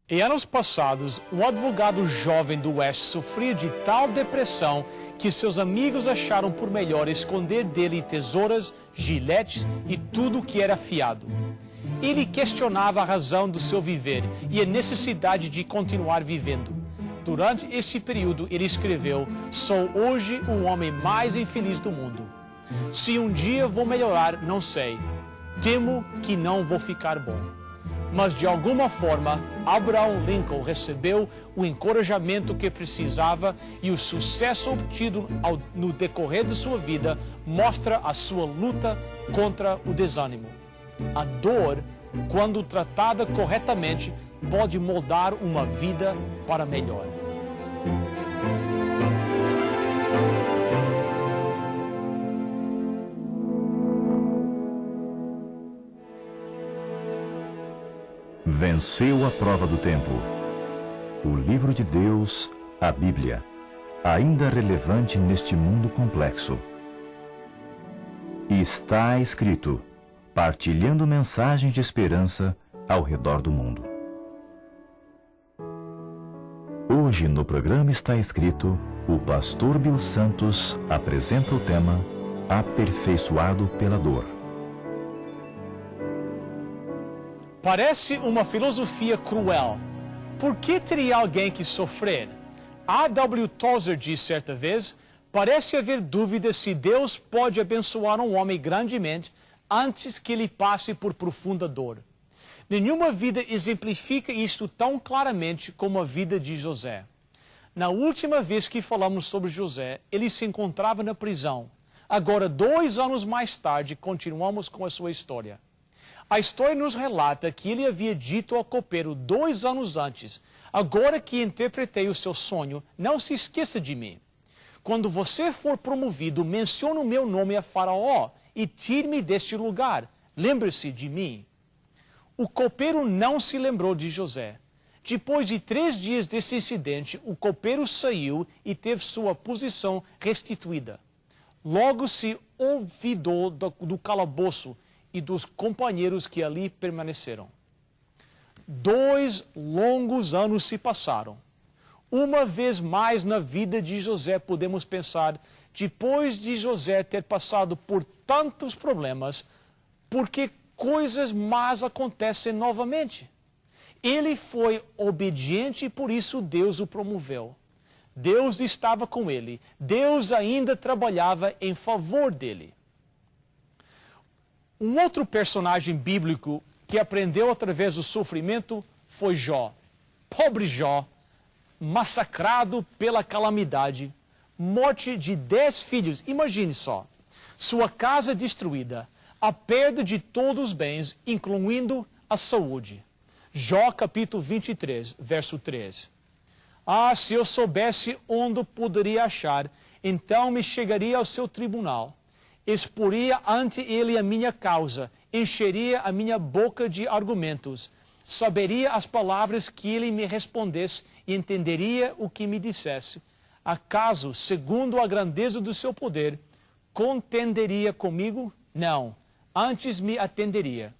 Em anos passados, um advogado jovem do Oeste sofria de tal depressão que seus amigos acharam por melhor esconder dele tesouras, giletes e tudo que era afiado. Ele questionava a razão do seu viver e a necessidade de continuar vivendo. Durante esse período, ele escreveu: "Sou hoje o homem mais infeliz do mundo. Se um dia vou melhorar, não sei. Temo que não vou ficar bom." Mas, de alguma forma, Abraham Lincoln recebeu o encorajamento que precisava e o sucesso obtido no decorrer de sua vida mostra a sua luta contra o desânimo. A dor, quando tratada corretamente, pode moldar uma vida para melhor. Venceu a prova do tempo. O livro de Deus, a Bíblia, ainda relevante neste mundo complexo. Está escrito, partilhando mensagens de esperança ao redor do mundo. Hoje no programa Está Escrito, o pastor Bill Santos apresenta o tema Aperfeiçoado pela Dor. Parece uma filosofia cruel. Por que teria alguém que sofrer? A.W. Tozer disse certa vez: parece haver dúvida se Deus pode abençoar um homem grandemente antes que ele passe por profunda dor. Nenhuma vida exemplifica isto tão claramente como a vida de José. Na última vez que falamos sobre José, ele se encontrava na prisão. Agora, 2 anos mais tarde, continuamos com a sua história. A história nos relata que ele havia dito ao copeiro 2 anos antes: "Agora que interpretei o seu sonho, não se esqueça de mim. Quando você for promovido, mencione o meu nome a Faraó e tire-me deste lugar. Lembre-se de mim." O copeiro não se lembrou de José. Depois de 3 dias desse incidente, o copeiro saiu e teve sua posição restituída. Logo se olvidou do calabouço e dos companheiros que ali permaneceram. 2 longos anos se passaram. Uma vez mais na vida de José podemos pensar, depois de José ter passado por tantos problemas, por que coisas más acontecem novamente? Ele foi obediente e por isso Deus o promoveu. Deus estava com ele. Deus ainda trabalhava em favor dele. Um outro personagem bíblico que aprendeu através do sofrimento foi Jó. Pobre Jó, massacrado pela calamidade, morte de 10 filhos, imagine só, sua casa destruída, a perda de todos os bens, incluindo a saúde. Jó capítulo 23, verso 3. "Ah, se eu soubesse onde poderia achar, então me chegaria ao seu tribunal. Exporia ante ele a minha causa, encheria a minha boca de argumentos, saberia as palavras que ele me respondesse e entenderia o que me dissesse. Acaso, segundo a grandeza do seu poder, contenderia comigo? Não, antes me atenderia.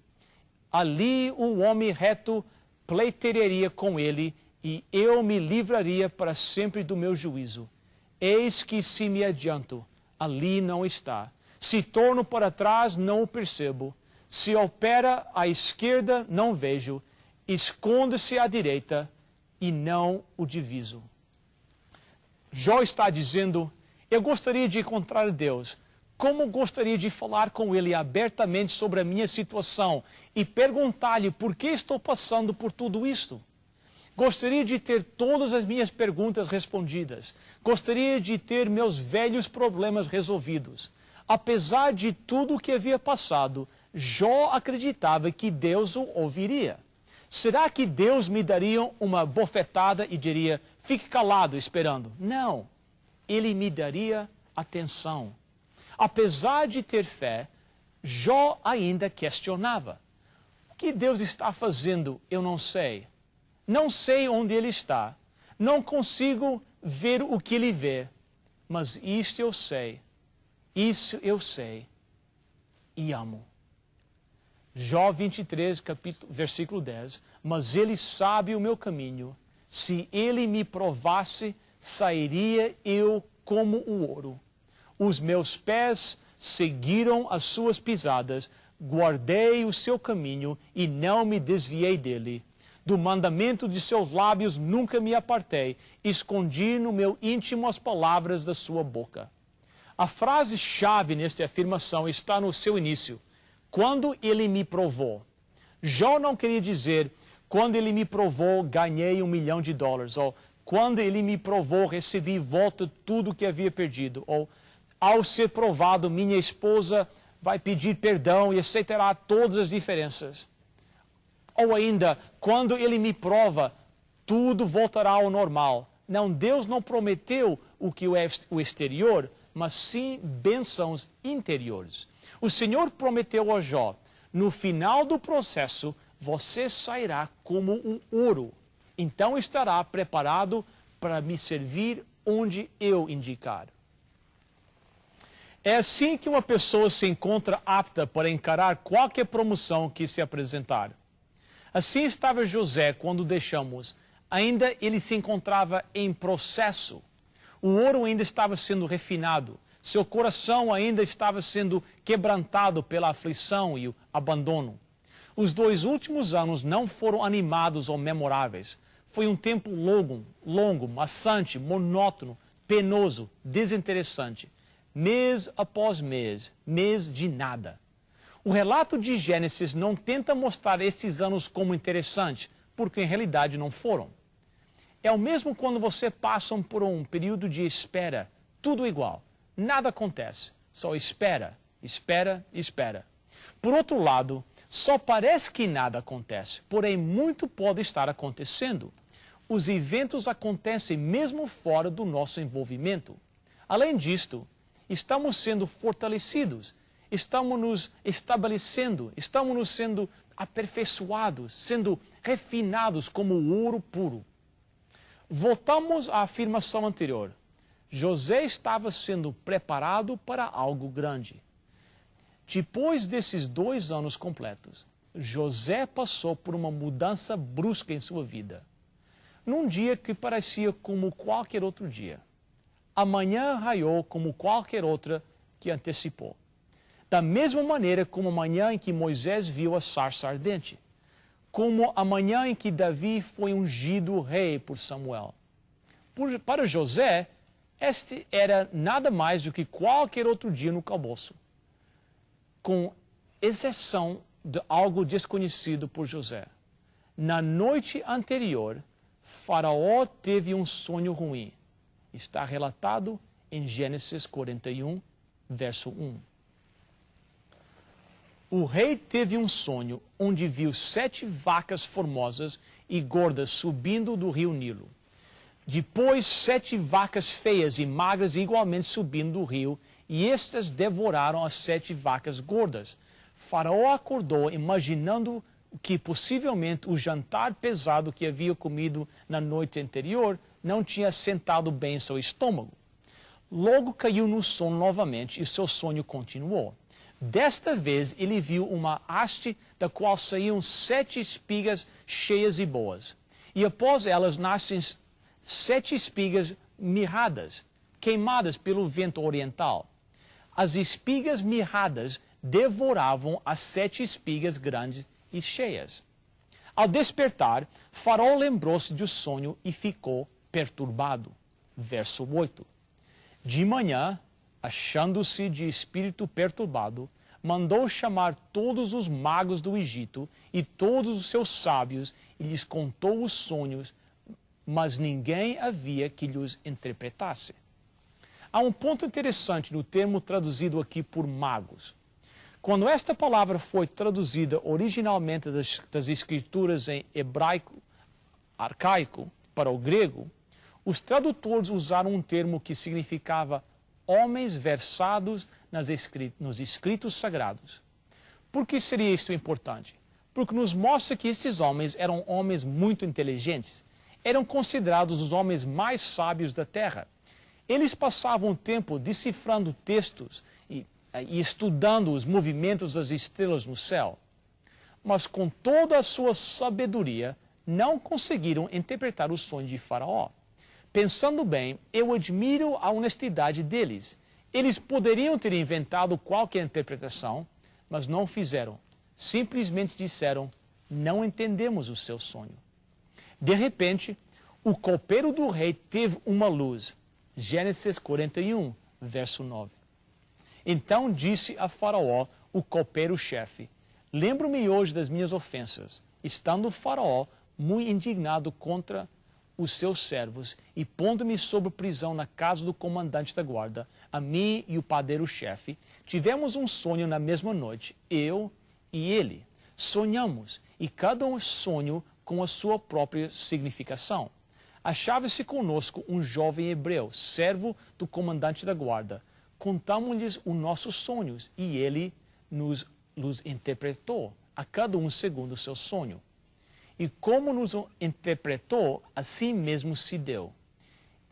Ali o homem reto pleitearia com ele, e eu me livraria para sempre do meu juízo. Eis que se me adianto, ali não está. Se torno para trás, não o percebo. Se opera à esquerda, não vejo. Esconde-se à direita, e não o diviso." Jó está dizendo: eu gostaria de encontrar Deus. Como gostaria de falar com Ele abertamente sobre a minha situação e perguntar-lhe por que estou passando por tudo isto. Gostaria de ter todas as minhas perguntas respondidas. Gostaria de ter meus velhos problemas resolvidos. Apesar de tudo o que havia passado, Jó acreditava que Deus o ouviria. Será que Deus me daria uma bofetada e diria: fique calado esperando? Não, Ele me daria atenção. Apesar de ter fé, Jó ainda questionava. O que Deus está fazendo, eu não sei. Não sei onde Ele está. Não consigo ver o que Ele vê. Mas isto eu sei. Isso eu sei e amo. Jó 23, versículo 10. mas ele sabe o meu caminho. Se ele me provasse, sairia eu como o ouro. Os meus pés seguiram as suas pisadas, guardei o seu caminho e não me desviei dele. Do mandamento de seus lábios nunca me apartei, escondi no meu íntimo as palavras da sua boca. A frase-chave nesta afirmação está no seu início. Quando ele me provou. Jó não queria dizer, quando ele me provou, ganhei $1 milhão, ou quando ele me provou, recebi de volta tudo que havia perdido, ou ao ser provado, minha esposa vai pedir perdão e aceitará todas as diferenças. Ou ainda, quando ele me prova, tudo voltará ao normal. Não, Deus não prometeu o que é o exterior, mas sim bênçãos interiores. O Senhor prometeu a Jó, no final do processo, você sairá como um ouro. Então estará preparado para me servir onde eu indicar. É assim que uma pessoa se encontra apta para encarar qualquer promoção que se apresentar. Assim estava José quando deixamos. Ainda ele se encontrava em processo. O ouro ainda estava sendo refinado. Seu coração ainda estava sendo quebrantado pela aflição e o abandono. Os 2 últimos anos não foram animados ou memoráveis. Foi um tempo longo, maçante, monótono, penoso, desinteressante. Mês após mês de nada. O relato de Gênesis não tenta mostrar esses anos como interessantes, porque em realidade não foram. É o mesmo quando você passa por um período de espera, tudo igual. Nada acontece, só espera. Por outro lado, só parece que nada acontece, porém muito pode estar acontecendo. Os eventos acontecem mesmo fora do nosso envolvimento. Além disto, estamos sendo fortalecidos, estamos nos estabelecendo, estamos nos sendo aperfeiçoados, sendo refinados como o ouro puro. Voltamos à afirmação anterior. José estava sendo preparado para algo grande. Depois desses 2 anos completos, José passou por uma mudança brusca em sua vida. Num dia que parecia como qualquer outro dia. A manhã raiou como qualquer outra que antecipou. Da mesma maneira como a manhã em que Moisés viu a sarça ardente. Como a manhã em que Davi foi ungido rei por Samuel. Para José, este era nada mais do que qualquer outro dia no calabouço. Com exceção de algo desconhecido por José. Na noite anterior, Faraó teve um sonho ruim. Está relatado em Gênesis 41, verso 1. O rei teve um sonho onde viu 7 vacas formosas e gordas subindo do rio Nilo. Depois 7 vacas feias e magras igualmente subindo do rio, e estas devoraram as 7 vacas gordas. Faraó acordou imaginando que possivelmente o jantar pesado que havia comido na noite anterior não tinha sentado bem em seu estômago. Logo caiu no sono novamente e seu sonho continuou. Desta vez ele viu uma haste da qual saíam 7 espigas cheias e boas. E após elas nascem 7 espigas mirradas, queimadas pelo vento oriental. As espigas mirradas devoravam as 7 espigas grandes e cheias. Ao despertar, Faraó lembrou-se do sonho e ficou perturbado. Verso 8. De manhã, achando-se de espírito perturbado, mandou chamar todos os magos do Egito e todos os seus sábios e lhes contou os sonhos, mas ninguém havia que lhes interpretasse. Há um ponto interessante no termo traduzido aqui por magos. Quando esta palavra foi traduzida originalmente das escrituras em hebraico arcaico para o grego, os tradutores usaram um termo que significava homens versados nos escritos sagrados. Por que seria isso importante? Porque nos mostra que esses homens eram homens muito inteligentes, eram considerados os homens mais sábios da terra. Eles passavam tempo decifrando textos e estudando os movimentos das estrelas no céu. mas com toda a sua sabedoria, não conseguiram interpretar o sonho de Faraó. Pensando bem, eu admiro a honestidade deles. Eles poderiam ter inventado qualquer interpretação, mas não fizeram. Simplesmente disseram, não entendemos o seu sonho. De repente, o copeiro do rei teve uma luz. Gênesis 41, verso 9. Então disse a Faraó, o copeiro-chefe, lembro-me hoje das minhas ofensas, estando Faraó muito indignado contra os seus servos e pondo-me sob prisão na casa do comandante da guarda, a mim e o padeiro-chefe, tivemos um sonho na mesma noite, eu e ele. Sonhamos, e cada um sonho com a sua própria significação. Achava-se conosco um jovem hebreu, servo do comandante da guarda. Contamos-lhes os nossos sonhos, e ele nos interpretou, a cada um segundo o seu sonho. E como nos interpretou, assim mesmo se deu.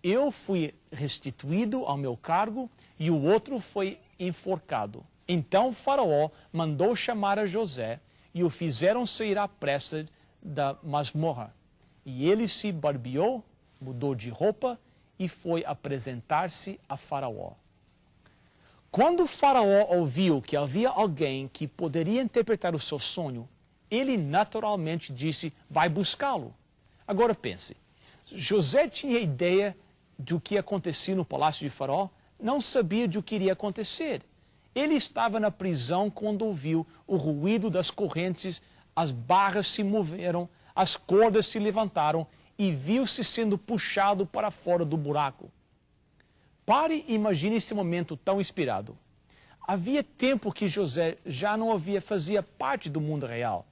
Eu fui restituído ao meu cargo e o outro foi enforcado. Então Faraó mandou chamar a José e o fizeram sair à pressa da masmorra. E ele se barbeou, mudou de roupa e foi apresentar-se a Faraó. Quando Faraó ouviu que havia alguém que poderia interpretar o seu sonho, ele naturalmente disse, vai buscá-lo. Agora pense, José tinha ideia do que acontecia no palácio de Faraó? Não sabia do que iria acontecer. Ele estava na prisão quando ouviu o ruído das correntes, as barras se moveram, as cordas se levantaram e viu-se sendo puxado para fora do buraco. Pare e imagine esse momento tão inspirado. Havia tempo que José já não fazia parte do mundo real.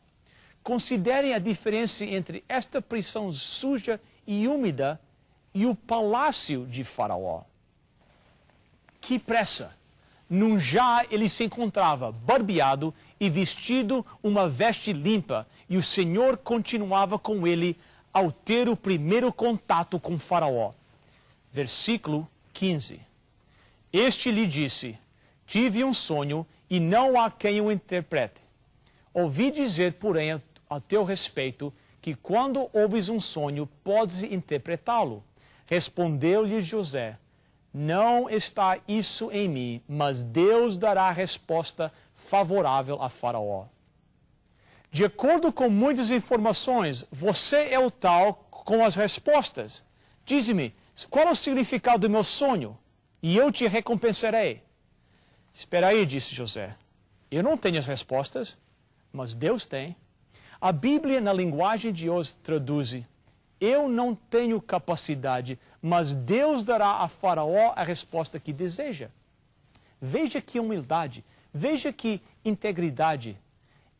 Considerem a diferença entre esta prisão suja e úmida e o palácio de Faraó. Que pressa! Num já ele se encontrava barbeado e vestido uma veste limpa, e o Senhor continuava com ele ao ter o primeiro contato com Faraó. Versículo 15. Este lhe disse, tive um sonho e não há quem o interprete. Ouvi dizer, porém, a teu respeito, que quando ouves um sonho, podes interpretá-lo. Respondeu-lhe José, não está isso em mim, mas Deus dará resposta favorável a Faraó. De acordo com muitas informações, você é o tal com as respostas. Dize-me, qual é o significado do meu sonho? E eu te recompensarei. Espera aí, disse José. Eu não tenho as respostas, mas Deus tem. A Bíblia, na linguagem de hoje, traduz, eu não tenho capacidade, mas Deus dará a Faraó a resposta que deseja. Veja que humildade, veja que integridade.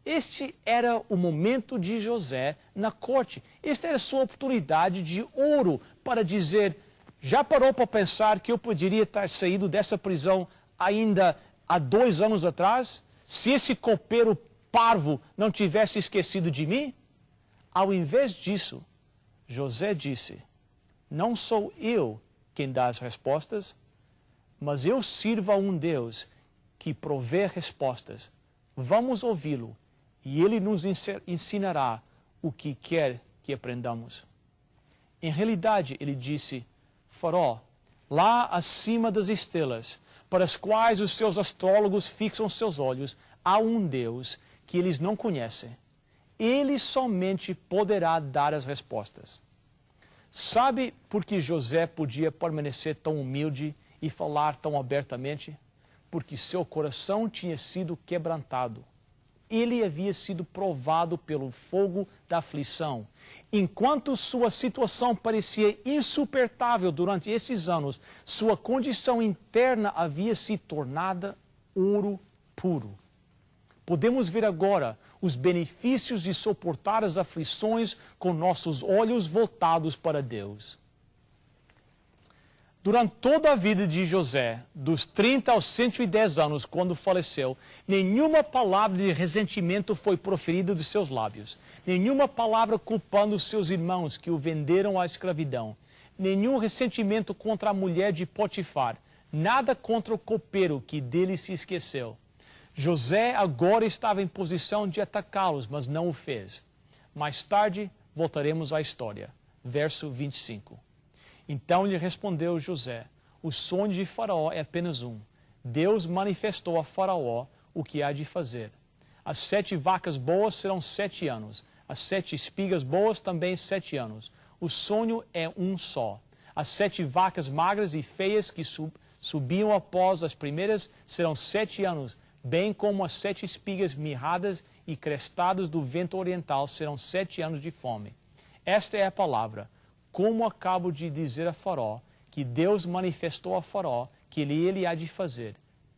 Este era o momento de José na corte. Esta era a sua oportunidade de ouro para dizer, já parou para pensar que eu poderia ter saído dessa prisão ainda há 2 anos atrás? Se esse copeiro parvo não tivesse esquecido de mim? Ao invés disso, José disse, não sou eu quem dá as respostas, mas eu sirvo a um Deus que provê respostas. Vamos ouvi-lo e ele nos ensinará o que quer que aprendamos. Em realidade, ele disse, Faraó, lá acima das estrelas, para as quais os seus astrólogos fixam seus olhos, há um Deus que eles não conhecem. Ele somente poderá dar as respostas. Sabe por que José podia permanecer tão humilde e falar tão abertamente? Porque seu coração tinha sido quebrantado. Ele havia sido provado pelo fogo da aflição. Enquanto sua situação parecia insuportável durante esses anos, sua condição interna havia se tornado ouro puro. Podemos ver agora os benefícios de suportar as aflições com nossos olhos voltados para Deus. Durante toda a vida de José, dos 30 aos 110 anos, quando faleceu, nenhuma palavra de ressentimento foi proferida dos seus lábios. Nenhuma palavra culpando os seus irmãos que o venderam à escravidão. Nenhum ressentimento contra a mulher de Potifar. Nada contra o copeiro que dele se esqueceu. José agora estava em posição de atacá-los, mas não o fez. Mais tarde, voltaremos à história. Verso 25. Então lhe respondeu José: o sonho de Faraó é apenas um. Deus manifestou a Faraó o que há de fazer. As 7 vacas boas serão 7 anos. As 7 espigas boas também 7 anos. O sonho é um só. As 7 vacas magras e feias que subiam após as primeiras serão 7 anos, bem como as 7 espigas mirradas e crestadas do vento oriental serão 7 anos de fome. Esta é a palavra, como acabo de dizer a Faraó, que Deus manifestou a Faraó, que ele há de fazer.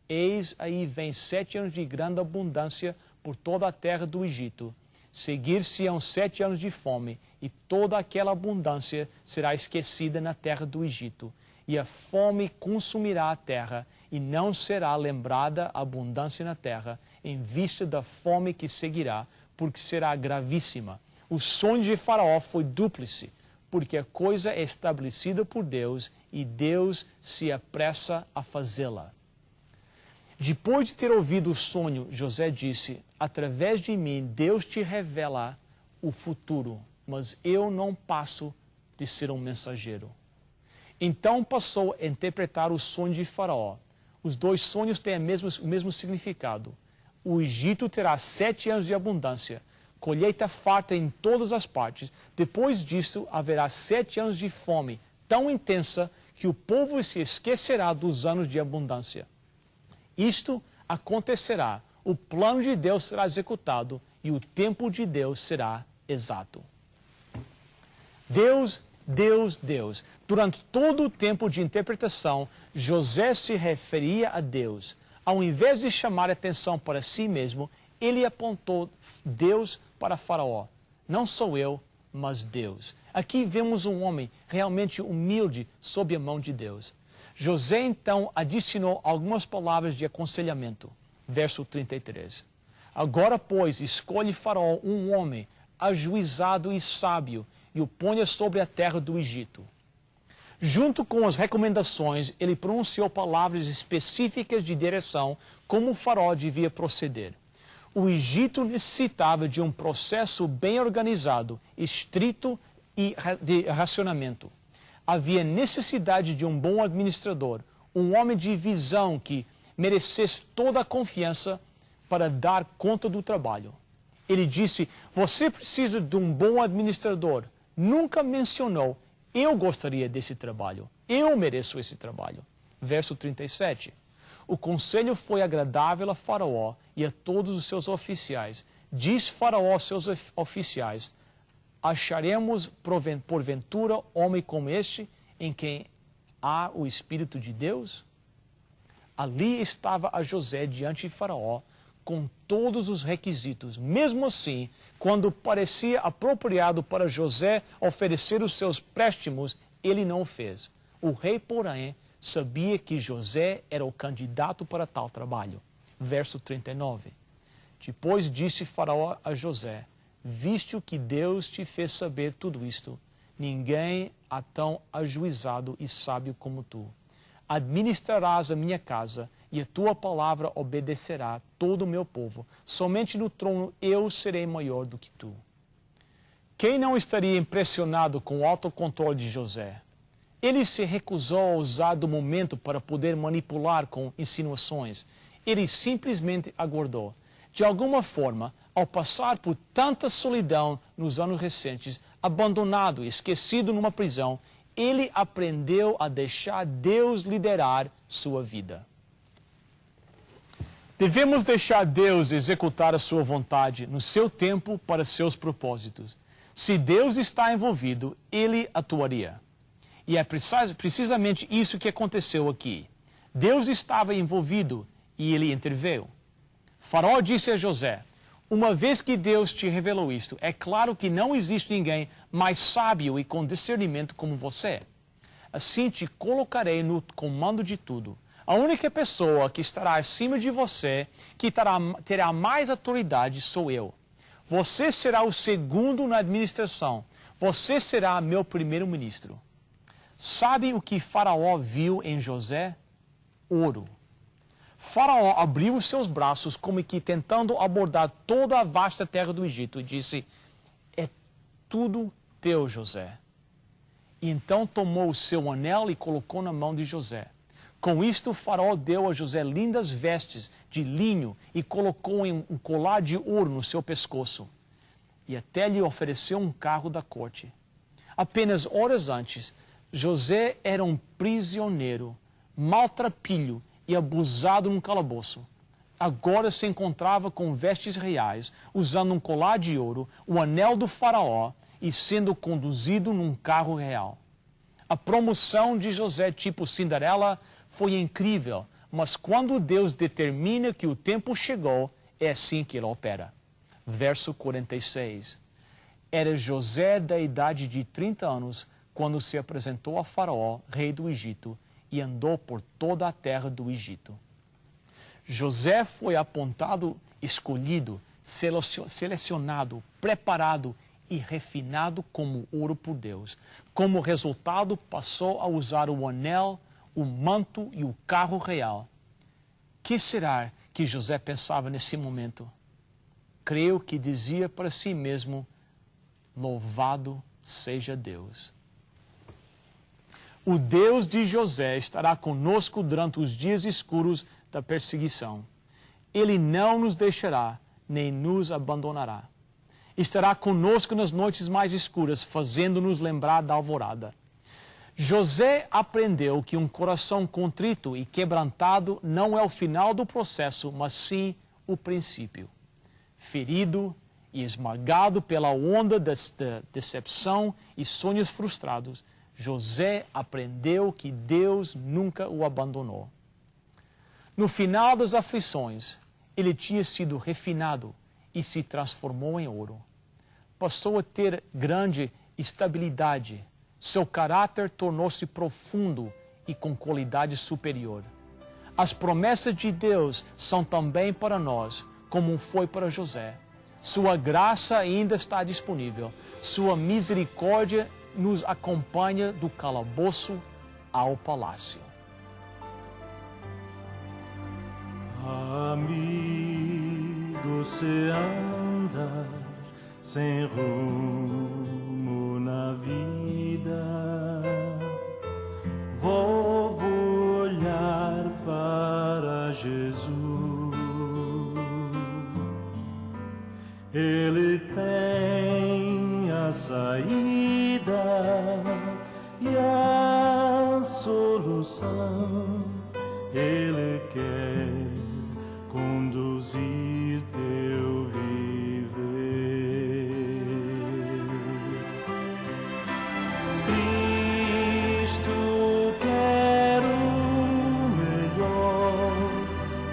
Eis aí vem 7 anos de grande abundância por toda a terra do Egito. Seguir-se-ão 7 anos de fome, e toda aquela abundância será esquecida na terra do Egito. E a fome consumirá a terra, e não será lembrada a abundância na terra, em vista da fome que seguirá, porque será gravíssima. O sonho de Faraó foi dúplice, porque a coisa é estabelecida por Deus, e Deus se apressa a fazê-la. Depois de ter ouvido o sonho, José disse: através de mim, Deus te revela o futuro, mas eu não passo de ser um mensageiro. Então passou a interpretar o sonho de Faraó. Os 2 sonhos têm o mesmo significado. O Egito terá 7 anos de abundância, colheita farta em todas as partes. Depois disso, haverá 7 anos de fome, tão intensa que o povo se esquecerá dos anos de abundância. Isto acontecerá, o plano de Deus será executado e o tempo de Deus será exato. Deus. Durante todo o tempo de interpretação, José se referia a Deus. Ao invés de chamar atenção para si mesmo, ele apontou Deus para Faraó. Não sou eu, mas Deus. Aqui vemos um homem realmente humilde sob a mão de Deus. José então adicionou algumas palavras de aconselhamento. Verso 33. Agora, pois, escolhe Faraó um homem ajuizado e sábio, e o ponha sobre a terra do Egito. Junto com as recomendações, ele pronunciou palavras específicas de direção como o Faraó devia proceder. O Egito necessitava de um processo bem organizado, estrito e de racionamento. Havia necessidade de um bom administrador, um homem de visão que merecesse toda a confiança para dar conta do trabalho. Ele disse: você precisa de um bom administrador. Nunca mencionou: eu gostaria desse trabalho, eu mereço esse trabalho. Verso 37. O conselho foi agradável a Faraó e a todos os seus oficiais. Diz Faraó aos seus oficiais: acharemos porventura homem como este, em quem há o Espírito de Deus? Ali estava a José diante de Faraó, com todos os requisitos. Mesmo assim, quando parecia apropriado para José oferecer os seus préstimos, ele não o fez. O rei, porém, sabia que José era o candidato para tal trabalho. Verso 39. Depois disse Faraó a José: visto que Deus te fez saber tudo isto, ninguém há tão ajuizado e sábio como tu. Administrarás a minha casa, e a tua palavra obedecerá todo o meu povo. Somente no trono eu serei maior do que tu. Quem não estaria impressionado com o autocontrole de José? Ele se recusou a usar do momento para poder manipular com insinuações. Ele simplesmente aguardou. De alguma forma, ao passar por tanta solidão nos anos recentes, abandonado e esquecido numa prisão, ele aprendeu a deixar Deus liderar sua vida. Devemos deixar Deus executar a sua vontade no seu tempo para seus propósitos. Se Deus está envolvido, ele atuaria. E é precisamente isso que aconteceu aqui. Deus estava envolvido e ele interveio. Faraó disse a José: uma vez que Deus te revelou isto, é claro que não existe ninguém mais sábio e com discernimento como você. Assim te colocarei no comando de tudo. A única pessoa que estará acima de você, que terá mais autoridade, sou eu. Você será o segundo na administração. Você será meu primeiro-ministro. Sabe o que Faraó viu em José? Ouro. Faraó abriu os seus braços como que tentando abordar toda a vasta terra do Egito e disse: é tudo teu, José. E então tomou o seu anel e colocou na mão de José. Com isto, o faraó deu a José lindas vestes de linho e colocou um colar de ouro no seu pescoço. E até lhe ofereceu um carro da corte. Apenas horas antes, José era um prisioneiro, maltrapilho e abusado num calabouço. Agora se encontrava com vestes reais, usando um colar de ouro, o anel do faraó e sendo conduzido num carro real. A promoção de José, tipo Cinderela, foi incrível, mas quando Deus determina que o tempo chegou, é assim que ele opera. Verso 46. Era José da idade de 30 anos quando se apresentou a Faraó, rei do Egito, e andou por toda a terra do Egito. José foi apontado, escolhido, selecionado, preparado e refinado como ouro por Deus. Como resultado, passou a usar o anel, o manto e o carro real. Que será que José pensava nesse momento? Creio que dizia para si mesmo: louvado seja Deus. O Deus de José estará conosco durante os dias escuros da perseguição. Ele não nos deixará, nem nos abandonará. Estará conosco nas noites mais escuras, fazendo-nos lembrar da alvorada. José aprendeu que um coração contrito e quebrantado não é o final do processo, mas sim o princípio. Ferido e esmagado pela onda da decepção e sonhos frustrados, José aprendeu que Deus nunca o abandonou. No final das aflições, ele tinha sido refinado e se transformou em ouro. Passou a ter grande estabilidade. Seu caráter tornou-se profundo e com qualidade superior. As promessas de Deus são também para nós, como foi para José. Sua graça ainda está disponível. Sua misericórdia nos acompanha do calabouço ao palácio. Amigo, se andas sem rumo na vida, vou olhar para Jesus. Ele tem a saída e a solução. Ele quer conduzir teu viver. Cristo quer o melhor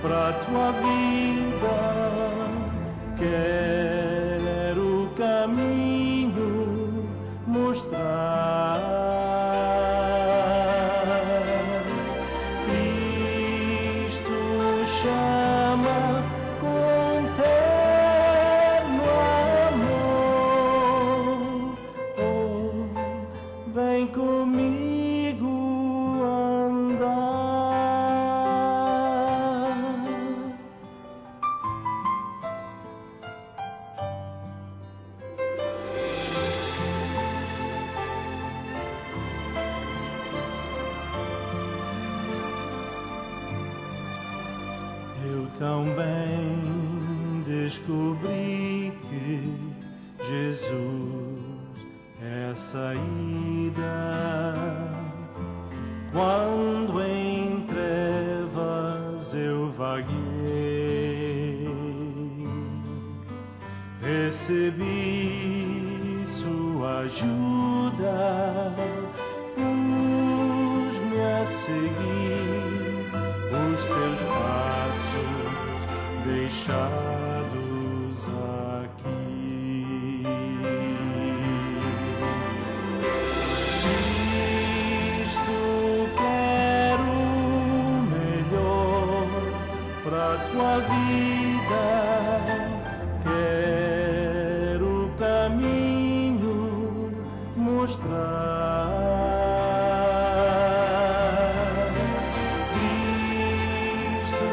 para tua vida, quer o caminho mostrar. Também descobri que Jesus é a saída quando em trevas eu vaguei. Recebi sua ajuda, pus-me a seguir os seus passos deixados aqui. Cristo quer o melhor para tua vida, quer o caminho mostrar. Cristo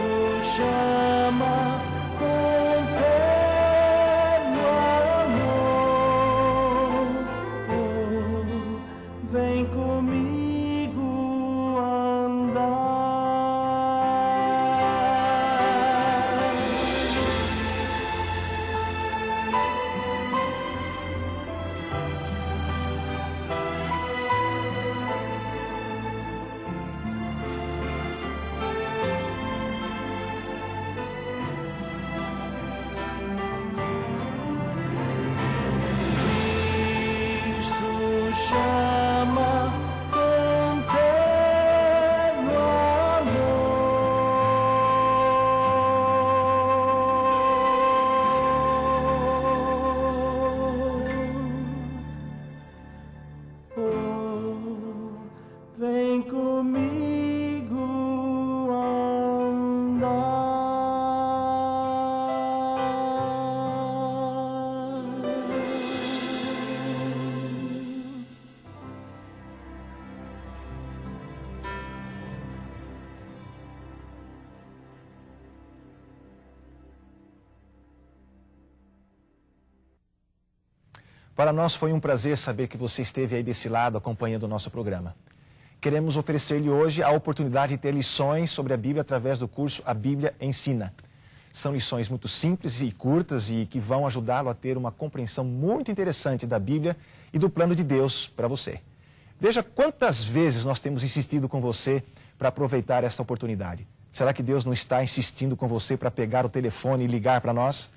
Para nós foi um prazer saber que você esteve aí desse lado acompanhando o nosso programa. Queremos oferecer-lhe hoje a oportunidade de ter lições sobre a Bíblia através do curso A Bíblia Ensina. São lições muito simples e curtas e que vão ajudá-lo a ter uma compreensão muito interessante da Bíblia e do plano de Deus para você. Veja quantas vezes nós temos insistido com você para aproveitar essa oportunidade. Será que Deus não está insistindo com você para pegar o telefone e ligar para nós?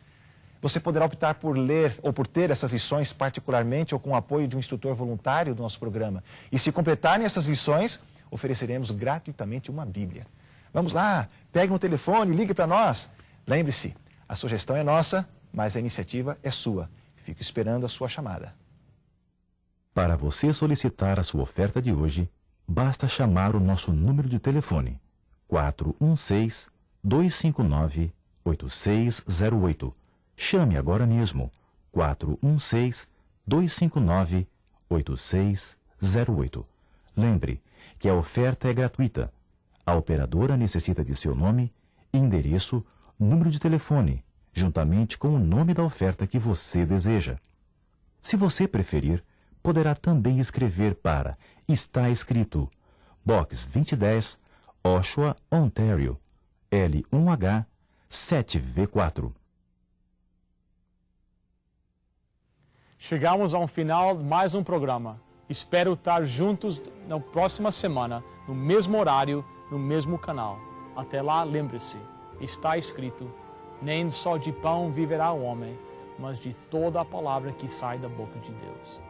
Você poderá optar por ler ou por ter essas lições particularmente ou com o apoio de um instrutor voluntário do nosso programa. E se completarem essas lições, ofereceremos gratuitamente uma Bíblia. Vamos lá, pegue no telefone e ligue para nós. Lembre-se, a sugestão é nossa, mas a iniciativa é sua. Fico esperando a sua chamada. Para você solicitar a sua oferta de hoje, basta chamar o nosso número de telefone 416-259-8608. Chame agora mesmo 416-259-8608. Lembre que a oferta é gratuita. A operadora necessita de seu nome, endereço, número de telefone, juntamente com o nome da oferta que você deseja. Se você preferir, poderá também escrever para Está Escrito, Box 2010, Oshawa, Ontário, L1H 7V4. Chegamos ao final de mais um programa. Espero estar juntos na próxima semana, no mesmo horário, no mesmo canal. Até lá, lembre-se, está escrito, nem só de pão viverá o homem, mas de toda a palavra que sai da boca de Deus.